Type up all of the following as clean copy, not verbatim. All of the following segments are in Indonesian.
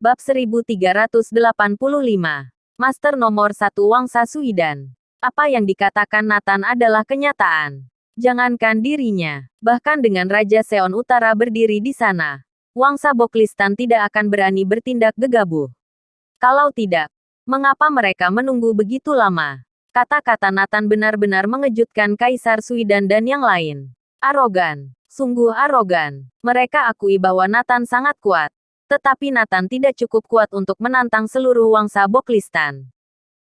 Bab 1385. Master nomor 1 Wangsa Suidan. Apa yang dikatakan Nathan adalah kenyataan. Jangankan dirinya, bahkan dengan Raja Seon Utara berdiri di sana, Wangsa Boklistan tidak akan berani bertindak gegabah. Kalau tidak, mengapa mereka menunggu begitu lama? Kata-kata Nathan benar-benar mengejutkan Kaisar Suidan dan yang lain. Arogan, sungguh arogan. Mereka akui bahwa Nathan sangat kuat. Tetapi Nathan tidak cukup kuat untuk menantang seluruh Wangsa Boklistan.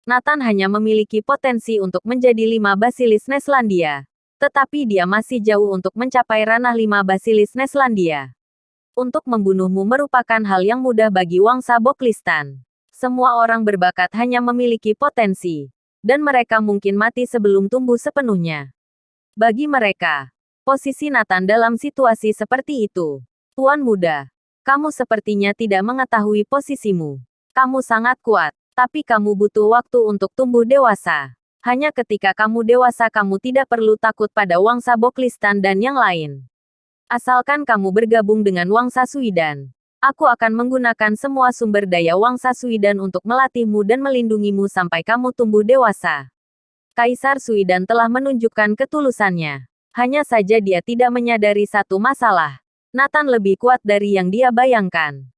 Nathan hanya memiliki potensi untuk menjadi 5 Basilis Neslandia. Tetapi dia masih jauh untuk mencapai ranah 5 Basilis Neslandia. Untuk membunuhmu merupakan hal yang mudah bagi Wangsa Boklistan. Semua orang berbakat hanya memiliki potensi. Dan mereka mungkin mati sebelum tumbuh sepenuhnya. Bagi mereka, posisi Nathan dalam situasi seperti itu. Tuan muda, kamu sepertinya tidak mengetahui posisimu. Kamu sangat kuat, tapi kamu butuh waktu untuk tumbuh dewasa. Hanya ketika kamu dewasa kamu tidak perlu takut pada Wangsa Boklistan dan yang lain. Asalkan kamu bergabung dengan Wangsa Suidan, aku akan menggunakan semua sumber daya Wangsa Suidan untuk melatihmu dan melindungimu sampai kamu tumbuh dewasa. Kaisar Suidan telah menunjukkan ketulusannya. Hanya saja dia tidak menyadari satu masalah. Nathan lebih kuat dari yang dia bayangkan.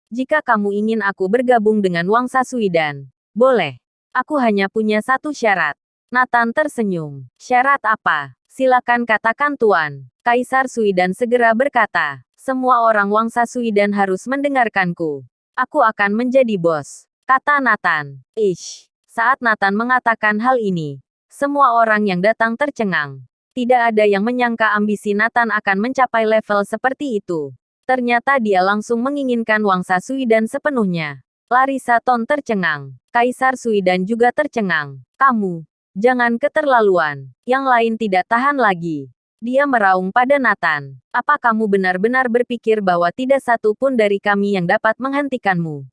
Jika kamu ingin aku bergabung dengan Wangsa Suidan, boleh. Aku hanya punya satu syarat. Nathan tersenyum. Syarat apa? Silakan katakan tuan. Kaisar Suidan segera berkata. Semua orang Wangsa Suidan harus mendengarkanku. Aku akan menjadi bos, kata Nathan. Ish. Saat Nathan mengatakan hal ini, semua orang yang datang tercengang. Tidak ada yang menyangka ambisi Nathan akan mencapai level seperti itu. Ternyata dia langsung menginginkan Wangsa Suidan sepenuhnya. Larissa Ton tercengang. Kaisar Suidan juga tercengang. Kamu, jangan keterlaluan. Yang lain tidak tahan lagi. Dia meraung pada Nathan. Apa kamu benar-benar berpikir bahwa tidak satu pun dari kami yang dapat menghentikanmu?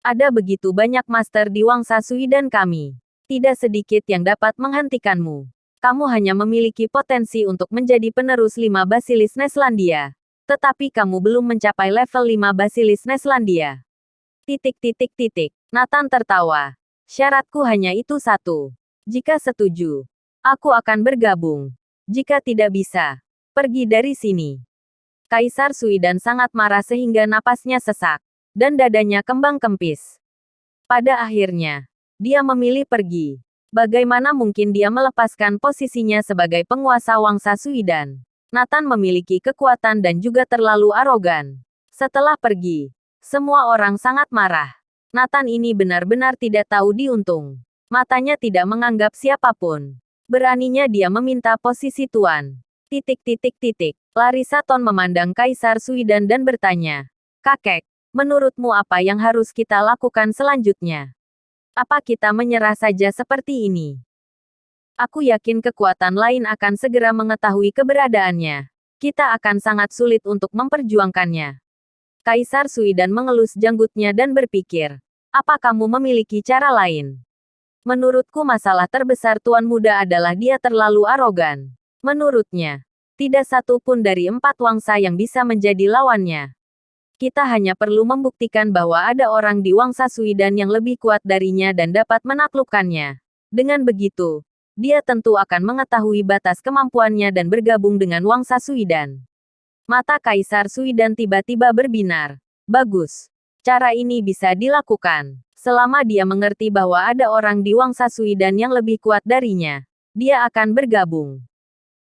Ada begitu banyak master di Wangsa Suidan kami. Tidak sedikit yang dapat menghentikanmu. Kamu hanya memiliki potensi untuk menjadi penerus 5 Basilis Neslandia. Tetapi kamu belum mencapai level 5 Basilis Neslandia. Nathan tertawa. Syaratku hanya itu satu. Jika setuju, aku akan bergabung. Jika tidak bisa, pergi dari sini. Kaisar Suidan sangat marah sehingga napasnya sesak. Dan dadanya kembang kempis. Pada akhirnya, dia memilih pergi. Bagaimana mungkin dia melepaskan posisinya sebagai penguasa Wangsa Suidan? Nathan memiliki kekuatan dan juga terlalu arogan. Setelah pergi, semua orang sangat marah. Nathan ini benar-benar tidak tahu diuntung. Matanya tidak menganggap siapapun. Beraninya dia meminta posisi tuan. Larissa Ton memandang Kaisar Suidan dan bertanya. Kakek, menurutmu apa yang harus kita lakukan selanjutnya? Apa kita menyerah saja seperti ini? Aku yakin kekuatan lain akan segera mengetahui keberadaannya. Kita akan sangat sulit untuk memperjuangkannya. Kaisar Suidan mengelus janggutnya dan berpikir. Apa kamu memiliki cara lain? Menurutku masalah terbesar Tuan Muda adalah dia terlalu arogan. Menurutnya, tidak satu pun dari 4 wangsa yang bisa menjadi lawannya. Kita hanya perlu membuktikan bahwa ada orang di Wangsa Suidan yang lebih kuat darinya dan dapat menaklukkannya. Dengan begitu, dia tentu akan mengetahui batas kemampuannya dan bergabung dengan Wangsa Suidan. Mata Kaisar Suidan tiba-tiba berbinar. Bagus. Cara ini bisa dilakukan. Selama dia mengerti bahwa ada orang di Wangsa Suidan yang lebih kuat darinya, dia akan bergabung.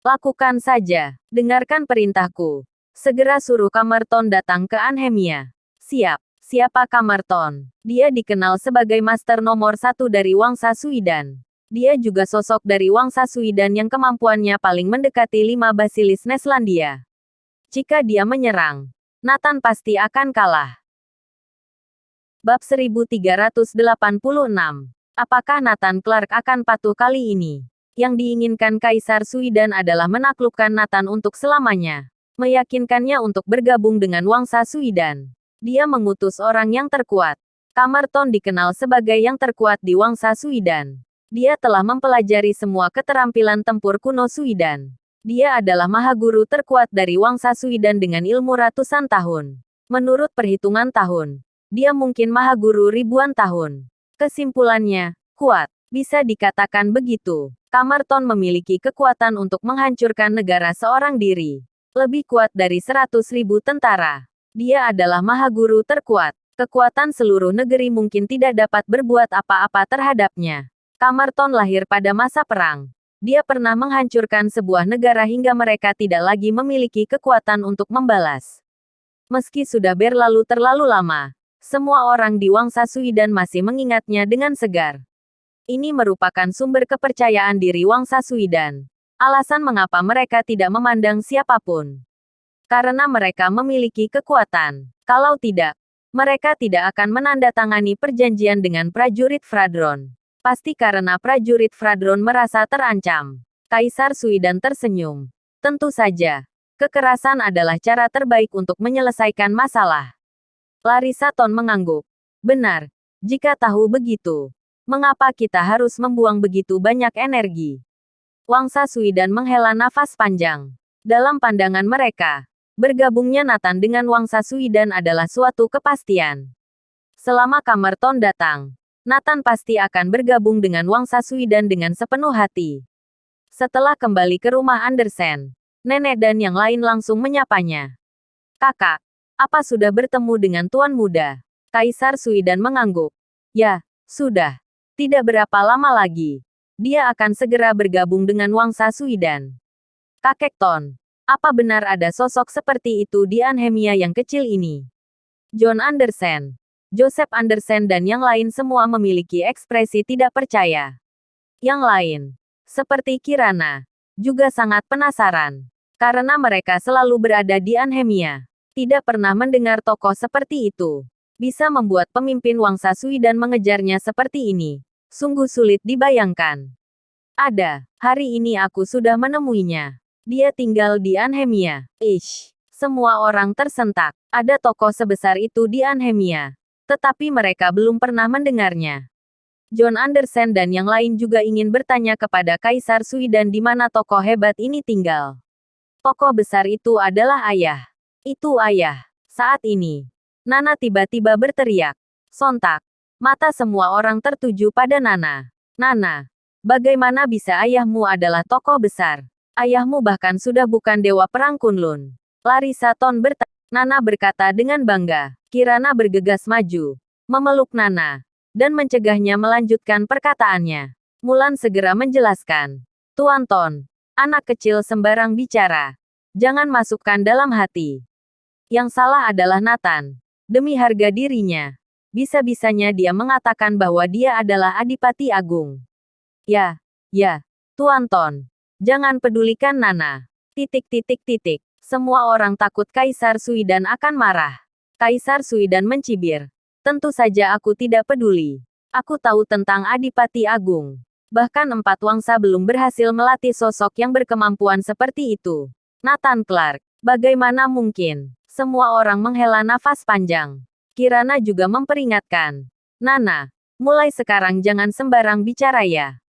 Lakukan saja. Dengarkan perintahku. Segera suruh Kamerton datang ke Anhemia. Siap. Siapa Kamerton? Dia dikenal sebagai master nomor 1 dari Wangsa Suidan. Dia juga sosok dari Wangsa Suidan yang kemampuannya paling mendekati 5 Basilis Neslandia. Jika dia menyerang, Nathan pasti akan kalah. Bab 1386. Apakah Nathan Clark akan patuh kali ini? Yang diinginkan Kaisar Suidan adalah menaklukkan Nathan untuk selamanya. Meyakinkannya untuk bergabung dengan Wangsa Suidan. Dia mengutus orang yang terkuat. Kamerton dikenal sebagai yang terkuat di Wangsa Suidan. Dia telah mempelajari semua keterampilan tempur kuno Suidan. Dia adalah mahaguru terkuat dari Wangsa Suidan dengan ilmu ratusan tahun. Menurut perhitungan tahun, Dia mungkin maha guru ribuan tahun. Kesimpulannya, kuat. Bisa dikatakan begitu. Kamarton memiliki kekuatan untuk menghancurkan negara seorang diri. Lebih kuat dari 100.000 tentara. Dia adalah maha guru terkuat. Kekuatan seluruh negeri mungkin tidak dapat berbuat apa-apa terhadapnya. Kamarton lahir pada masa perang. Dia pernah menghancurkan sebuah negara hingga mereka tidak lagi memiliki kekuatan untuk membalas. Meski sudah berlalu terlalu lama, semua orang di Wangsa Suidan masih mengingatnya dengan segar. Ini merupakan sumber kepercayaan diri Wangsa Suidan. Alasan mengapa mereka tidak memandang siapapun. Karena mereka memiliki kekuatan. Kalau tidak, mereka tidak akan menandatangani perjanjian dengan prajurit Fradron. Pasti karena prajurit Fradron merasa terancam. Kaisar Suidan tersenyum. Tentu saja, kekerasan adalah cara terbaik untuk menyelesaikan masalah. Larissa Ton mengangguk. Benar, jika tahu begitu. Mengapa kita harus membuang begitu banyak energi? Wangsa Suidan menghela nafas panjang. Dalam pandangan mereka, bergabungnya Nathan dengan Wangsa Suidan adalah suatu kepastian. Selama Kamarton datang, Nathan pasti akan bergabung dengan Wangsa Suidan dengan sepenuh hati. Setelah kembali ke rumah Andersen, nenek dan yang lain langsung menyapanya. Kakak, apa sudah bertemu dengan Tuan Muda? Kaisar Suidan mengangguk. Ya, sudah. Tidak berapa lama lagi, dia akan segera bergabung dengan Wangsa Suidan. Kakek Ton, apa benar ada sosok seperti itu di Anhemia yang kecil ini? John Andersen, Joseph Andersen dan yang lain semua memiliki ekspresi tidak percaya. Yang lain, seperti Kirana, juga sangat penasaran. Karena mereka selalu berada di Anhemia. Tidak pernah mendengar tokoh seperti itu. Bisa membuat pemimpin Wangsa Suidan mengejarnya seperti ini. Sungguh sulit dibayangkan. Ada, hari ini aku sudah menemuinya. Dia tinggal di Anhemia. Semua orang tersentak. Ada tokoh sebesar itu di Anhemia. Tetapi mereka belum pernah mendengarnya. John Andersen dan yang lain juga ingin bertanya kepada Kaisar Suidan di mana tokoh hebat ini tinggal. Tokoh besar itu adalah ayah. Itu ayah. Saat ini, Nana tiba-tiba berteriak. Sontak, mata semua orang tertuju pada Nana. Nana, bagaimana bisa ayahmu adalah tokoh besar? Ayahmu bahkan sudah bukan dewa perang Kunlun. Larissa Ton bertanya. Nana berkata dengan bangga. Kirana bergegas maju, memeluk Nana, dan mencegahnya melanjutkan perkataannya. Mulan segera menjelaskan. Tuan Ton, anak kecil sembarang bicara. Jangan masukkan dalam hati. Yang salah adalah Nathan. Demi harga dirinya, bisa-bisanya dia mengatakan bahwa dia adalah Adipati Agung. Ya, Tuan Ton. Jangan pedulikan Nana. Semua orang takut Kaisar Suidan akan marah. Kaisar Suidan mencibir. Tentu saja aku tidak peduli. Aku tahu tentang Adipati Agung. Bahkan 4 wangsa belum berhasil melatih sosok yang berkemampuan seperti itu. Nathan Clark, bagaimana mungkin? Semua orang menghela nafas panjang. Kirana juga memperingatkan. Nana, mulai sekarang jangan sembarang bicara ya.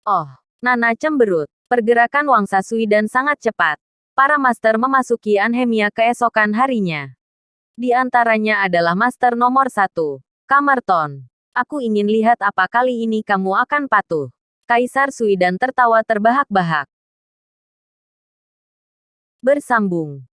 Oh, Nana cemberut. Pergerakan Wangsa Suidan sangat cepat. Para master memasuki Anhemia keesokan harinya. Di antaranya adalah master nomor 1, Kamarton. Aku ingin lihat apa kali ini kamu akan patuh. Kaisar Suidan tertawa terbahak-bahak. Bersambung.